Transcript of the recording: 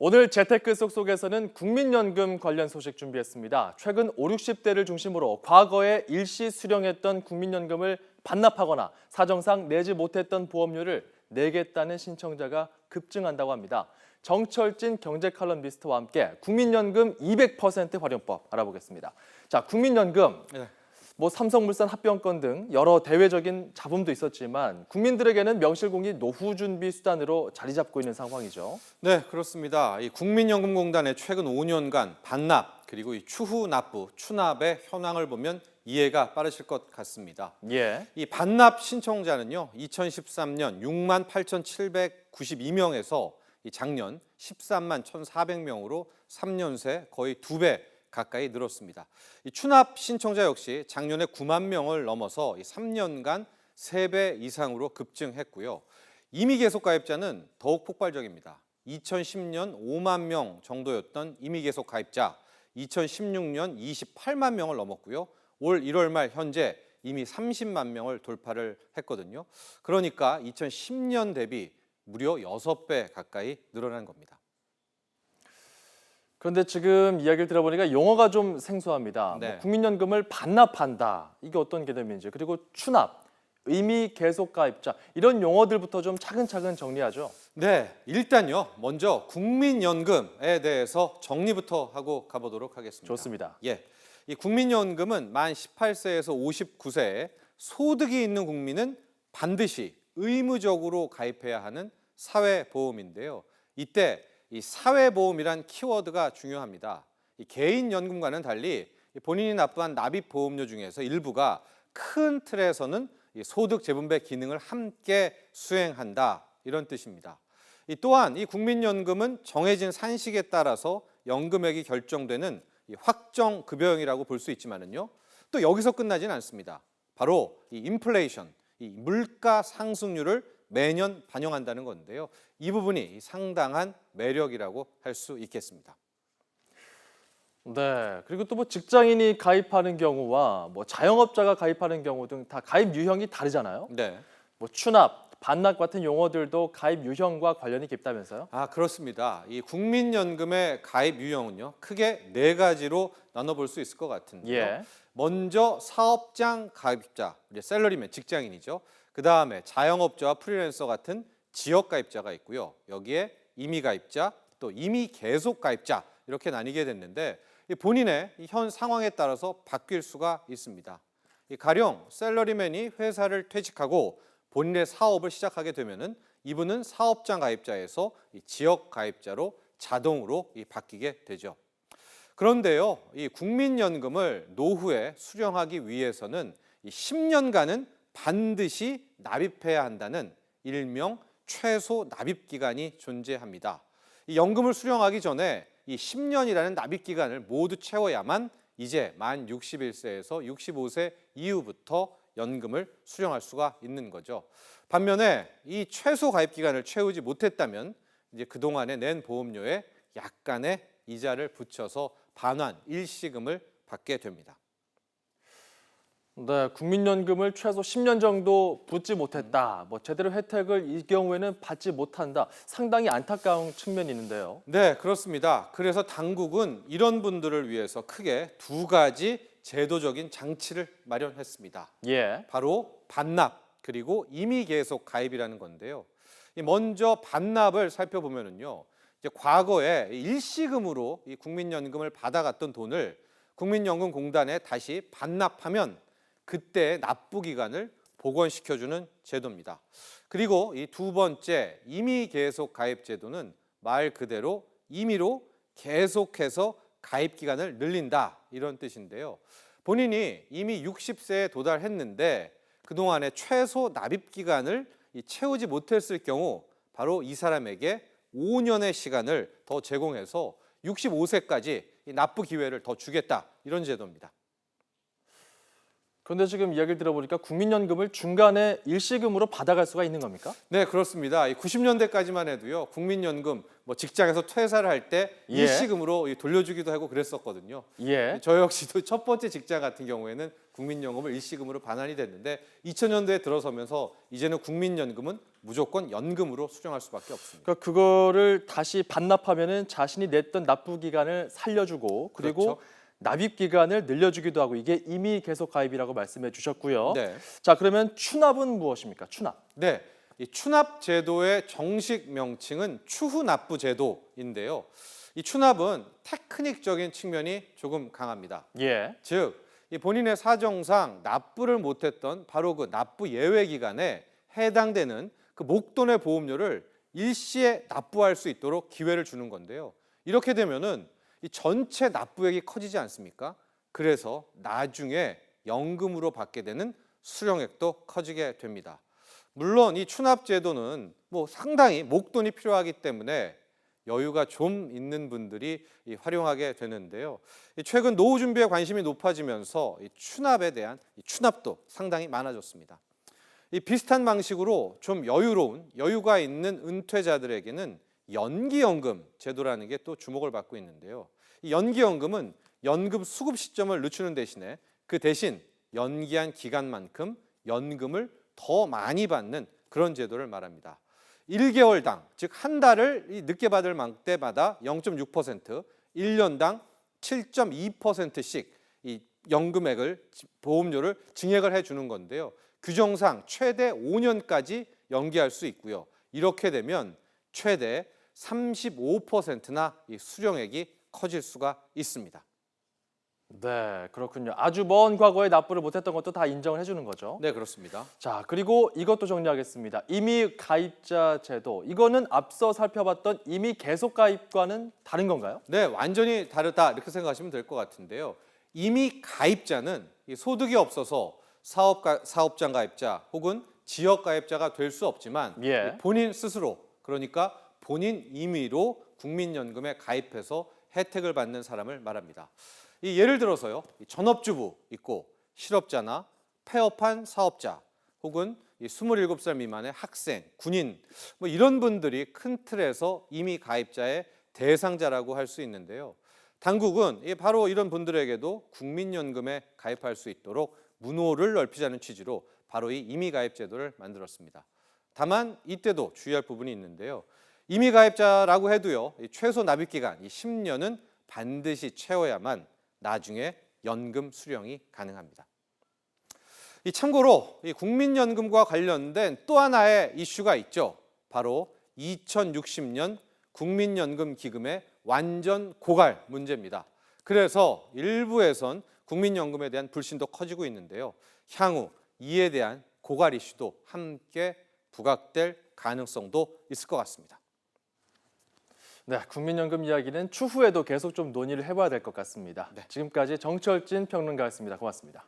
오늘 재테크 속속에서는 국민연금 관련 소식 준비했습니다. 최근 5, 60대를 중심으로 과거에 일시 수령했던 국민연금을 반납하거나 사정상 내지 못했던 보험료를 내겠다는 신청자가 급증한다고 합니다. 정철진 경제 칼럼니스트와 함께 국민연금 200% 활용법 알아보겠습니다. 자, 국민연금. 삼성물산 합병권 등 여러 대외적인 잡음도 있었지만 국민들에게는 명실공히 노후 준비 수단으로 자리 잡고 있는 상황이죠. 네, 그렇습니다. 이 국민연금공단의 최근 5년간 반납 그리고 이 추후 납부, 추납의 현황을 보면 이해가 빠르실 것 같습니다. 예. 이 반납 신청자는요, 2013년 6만 8,792명에서 작년 13만 1,400명으로 3년 새 거의 2배 가까이 늘었습니다. 이 추납 신청자 역시 작년에 9만 명을 넘어서 3년간 3배 이상으로 급증했고요. 임의 계속 가입자는 더욱 폭발적입니다. 2010년 5만 명 정도였던 임의 계속 가입자, 2016년 28만 명을 넘었고요. 올 1월 말 현재 이미 30만 명을 돌파를 했거든요. 그러니까 2010년 대비 무려 6배 가까이 늘어난 겁니다. 그런데 지금 이야기를 들어보니까 용어가 좀 생소합니다. 네. 국민연금을 반납한다. 이게 어떤 개념인지. 그리고 추납, 의미 계속 가입자. 이런 용어들부터 좀 차근차근 정리하죠. 네, 일단요. 먼저 국민연금에 대해서 정리부터 하고 가보도록 하겠습니다. 좋습니다. 예, 이 국민연금은 만 18세에서 59세에 소득이 있는 국민은 반드시 의무적으로 가입해야 하는 사회보험인데요. 이때 이 사회보험이란 키워드가 중요합니다. 이 개인연금과는 달리 본인이 납부한 납입보험료 중에서 일부가 큰 틀에서는 이 소득 재분배 기능을 함께 수행한다, 이런 뜻입니다. 또한 이 국민연금은 정해진 산식에 따라서 연금액이 결정되는 이 확정급여형이라고 볼 수 있지만은요, 또 여기서 끝나진 않습니다. 바로 이 인플레이션, 이 물가 상승률을 매년 반영한다는 건데요. 이 부분이 상당한 매력이라고 할 수 있겠습니다. 네. 그리고 또 직장인이 가입하는 경우와 자영업자가 가입하는 경우 등 다 가입 유형이 다르잖아요. 네. 추납, 반납 같은 용어들도 가입 유형과 관련이 깊다면서요? 그렇습니다. 이 국민연금의 가입 유형은요, 크게 4가지로 나눠볼 수 있을 것 같은데요. 예. 먼저 사업장 가입자, 샐러리맨, 직장인이죠. 그 다음에 자영업자와 프리랜서 같은 지역 가입자가 있고요. 여기에 임의 가입자, 또 임의 계속 가입자, 이렇게 나뉘게 됐는데 본인의 현 상황에 따라서 바뀔 수가 있습니다. 가령 샐러리맨이 회사를 퇴직하고 본인의 사업을 시작하게 되면은 이분은 사업장 가입자에서 지역 가입자로 자동으로 바뀌게 되죠. 그런데요, 이 국민연금을 노후에 수령하기 위해서는 10년간은 반드시 납입해야 한다는 일명 최소 납입 기간이 존재합니다. 이 연금을 수령하기 전에 이 10년이라는 납입 기간을 모두 채워야만 이제 만 61세에서 65세 이후부터 연금을 수령할 수가 있는 거죠. 반면에 이 최소 가입 기간을 채우지 못했다면 이제 그동안에 낸 보험료에 약간의 이자를 붙여서 반환, 일시금을 받게 됩니다. 네, 국민연금을 최소 10년 정도 붙지 못했다. 제대로 혜택을 이 경우에는 받지 못한다. 상당히 안타까운 측면이 있는데요. 네, 그렇습니다. 그래서 당국은 이런 분들을 위해서 크게 2가지 제도적인 장치를 마련했습니다. 예. 바로 반납 그리고 임의 계속 가입이라는 건데요. 먼저 반납을 살펴보면은요, 이제 과거에 일시금으로 이 국민연금을 받아갔던 돈을 국민연금공단에 다시 반납하면 그때 납부 기간을 복원시켜주는 제도입니다. 그리고 이 2번째 임의 계속 가입 제도는 말 그대로 임의로 계속해서 가입 기간을 늘린다, 이런 뜻인데요. 본인이 이미 60세에 도달했는데 그동안의 최소 납입 기간을 채우지 못했을 경우 바로 이 사람에게 5년의 시간을 더 제공해서 65세까지 납부 기회를 더 주겠다, 이런 제도입니다. 그런데 지금 이야기를 들어보니까 국민연금을 중간에 일시금으로 받아갈 수가 있는 겁니까? 네, 그렇습니다. 90년대까지만 해도요. 국민연금 뭐 직장에서 퇴사를 할 때 예. 일시금으로 돌려주기도 하고 그랬었거든요. 예. 저 역시도 첫 번째 직장 같은 경우에는 국민연금을 일시금으로 반환이 됐는데 2000년대에 들어서면서 이제는 국민연금은 무조건 연금으로 수령할 수밖에 없습니다. 그러니까 그거를 다시 반납하면은 자신이 냈던 납부 기간을 살려주고 그리고 그렇죠. 납입 기간을 늘려주기도 하고 이게 임의 계속 가입이라고 말씀해 주셨고요. 네. 자, 그러면 추납은 무엇입니까? 추납. 네, 이 추납 제도의 정식 명칭은 추후 납부 제도인데요. 이 추납은 테크닉적인 측면이 조금 강합니다. 예. 즉, 이 본인의 사정상 납부를 못했던 바로 그 납부 예외 기간에 해당되는 그 목돈의 보험료를 일시에 납부할 수 있도록 기회를 주는 건데요. 이렇게 되면은 이 전체 납부액이 커지지 않습니까? 그래서 나중에 연금으로 받게 되는 수령액도 커지게 됩니다. 물론 이 추납 제도는 뭐 상당히 목돈이 필요하기 때문에 여유가 좀 있는 분들이 활용하게 되는데요. 최근 노후 준비에 관심이 높아지면서 이 추납에 대한 추납도 상당히 많아졌습니다. 이 비슷한 방식으로 좀 여유가 있는 은퇴자들에게는 연기연금 제도라는 게 또 주목을 받고 있는데요. 이 연기연금은 연금 수급 시점을 늦추는 대신에 그 대신 연기한 기간만큼 연금을 더 많이 받는 그런 제도를 말합니다. 1개월당, 즉 한 달을 늦게 받을 때마다 0.6%, 1년당 7.2%씩 이 연금액을 보험료를 증액을 해주는 건데요. 규정상 최대 5년까지 연기할 수 있고요. 이렇게 되면 최대 35%나 이 수령액이 커질 수가 있습니다. 네, 그렇군요. 아주 먼 과거에 납부를 못했던 것도 다 인정을 해주는 거죠. 네, 그렇습니다. 자, 그리고 이것도 정리하겠습니다. 임의 가입자 제도. 이거는 앞서 살펴봤던 임의 계속 가입과는 다른 건가요? 네, 완전히 다르다 이렇게 생각하시면 될 것 같은데요. 이미 가입자는 이 소득이 없어서 사업장 가입자 혹은 지역 가입자가 될 수 없지만 예. 본인 스스로 그러니까 본인 임의로 국민연금에 가입해서 혜택을 받는 사람을 말합니다. 이 예를 들어서요, 전업주부 있고 실업자나 폐업한 사업자 혹은 27살 미만의 학생, 군인 뭐 이런 분들이 큰 틀에서 임의 가입자의 대상자라고 할 수 있는데요. 당국은 바로 이런 분들에게도 국민연금에 가입할 수 있도록 문호를 넓히자는 취지로 바로 이 임의 가입 제도를 만들었습니다. 다만 이때도 주의할 부분이 있는데요. 임의 가입자라고 해도요, 최소 납입 기간 10년은 반드시 채워야만 나중에 연금 수령이 가능합니다. 참고로 이 국민연금과 관련된 또 하나의 이슈가 있죠. 바로 2060년 국민연금 기금의 완전 고갈 문제입니다. 그래서 일부에선 국민연금에 대한 불신도 커지고 있는데요. 향후 이에 대한 고갈 이슈도 함께 부각될 가능성도 있을 것 같습니다. 네, 국민연금 이야기는 추후에도 계속 좀 논의를 해봐야 될 것 같습니다. 네. 지금까지 정철진 평론가였습니다. 고맙습니다.